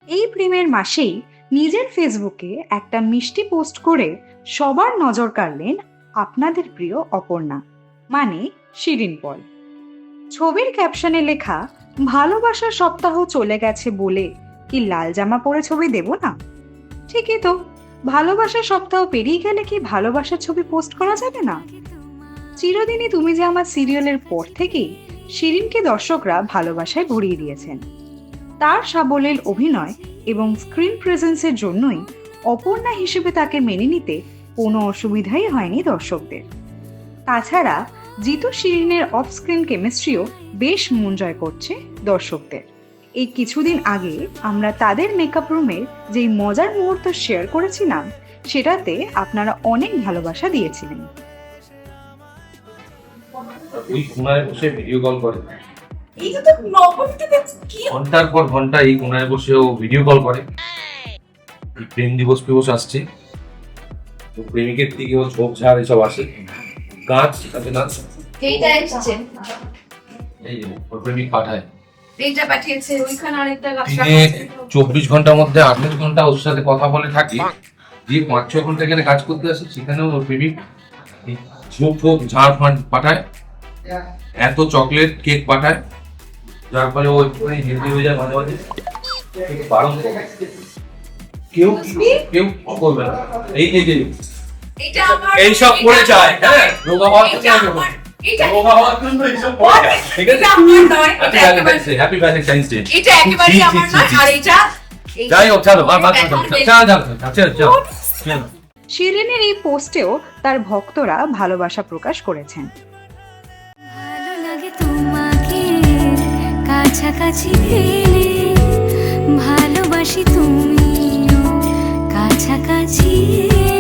এই প্রেমের মাসেই নিজের ফেসবুকে একটা মিষ্টি পোস্ট করে সবার নজর কাড়লেন আপনাদের প্রিয় অপর্ণা, মানে শিরিন পল। ছবির ক্যাপশনে লেখা, ভালোবাসার সপ্তাহ চলে গেছে বলে কি লাল জামা পরে ছবি দেব না? ঠিকই তো, ভালোবাসার সপ্তাহ পেরিয়ে গেলে কি ভালোবাসার ছবি পোস্ট করা যাবে না? চিরদিনই তুমি যে আমার সিরিয়ালের পর থেকেই শিরিনকে দর্শকরা ভালোবাসায় ভরিয়ে দিয়েছেন। তার সাবলীল অভিনয় এবং স্ক্রিন প্রেজেন্সের জন্যই অপর্ণা হিসেবে তাকে মেনে নিতে কোনো অসুবিধাই হয়নি দর্শকদের। তাছাড়া জিতু শিরিনের অফ স্ক্রিন কেমিস্ট্রিও বেশ মন জয় করছে দর্শকদের। এই কিছুদিন আগে আমরা তাদের মেকআপ রুমের যেই মজার মুহূর্ত শেয়ার করেছিলাম, সেটাতে আপনারা অনেক ভালোবাসা দিয়েছিলেন। ওই কোনায় বসে ভিডিও কল করে, এইটা তো নবমীতে দেখছি কি ঘন্টার পর ঘন্টা এই কোনায় বসে ও ভিডিও কল করে। এই প্রেম দিবস ফিবস আসছে, তো প্রেমিকের দিকে ও ঝোপ ঝাড় এসব আসে, গাছ তাতে নাচ। এইটা এসেছে, এই যে ওর প্রেমিক পাঠায়, এইটা পাঠিয়েছে, ওইখানে আরেকটা গাছ দিনে 24 ঘন্টার মধ্যে 28 ঘন্টা ওর সাথে কথা বলে থাকি। যে 5-6 ঘন্টা এখানে কাজ করতে আসে, সেখানেও ওর প্রেমিক ঝোপ ঝোপ ঝাড় ফাঁড় পাঠায়, এত চকলেট কেক পাঠায়, যার ফলে ও একটুখানি হেলদি হয়ে যায় মাঝে মাঝে। কিন্তু বারণ করে। কেউ কেউ করবে না। এই যে যে এইটা আমার এইসব করে যায়, হ্যাঁ, রোগা হওয়ার জন্য এইটা আমার, এইটা রোগা হওয়ার জন্য এইসব করে যায়, ঠিক আছে? এটা আমার নয়, এটা একেবারে হ্যাপি ভ্যালেন্টাইন্স ডে। এটা একেবারে আমার নয়, আর এইটা যাই হোক, চলো চলো। শিরিনের এই পোস্টেও তার ভক্তরা ভালোবাসা প্রকাশ করেছেন। ভালো লাগে তোমাকে কাছাকাছি পেলে, ভালোবাসি তুমিও কাছাকাছি এলে।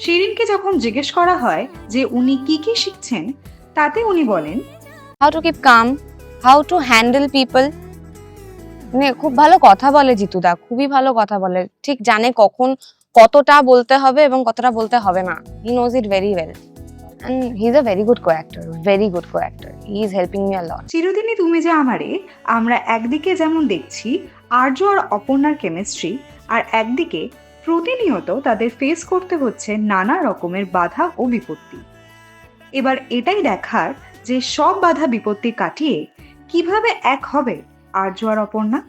শিরিনকে যখন জিজ্ঞেস করা হয় যে উনি কি কি শিখছেন, তাতে উনি বলেন, how to keep calm, how to handle people. মানে খুব ভালো কথা বলে জিতুদা, খুবই ভালো কথা বলে, ঠিক জানে কখন কতটা বলতে হবে এবং কতটা বলতে হবে না। He knows it very well and he's a very good co-actor, very good co-actor. He is helping me a lot. চিরদিনই তুমি যে আমারে আমরা একদিকে যেমন দেখছি আর্য আর অপর্ণার কেমিস্ট্রি, আর একদিকে প্রতিনিয়ত তাদের ফেস করতে হচ্ছে নানা রকমের বাধা ও বিপত্তি। এবার এটাই দেখার যে সব বাধা বিপত্তি কাটিয়ে কিভাবে এক হবে আর্য আর অপর্ণা।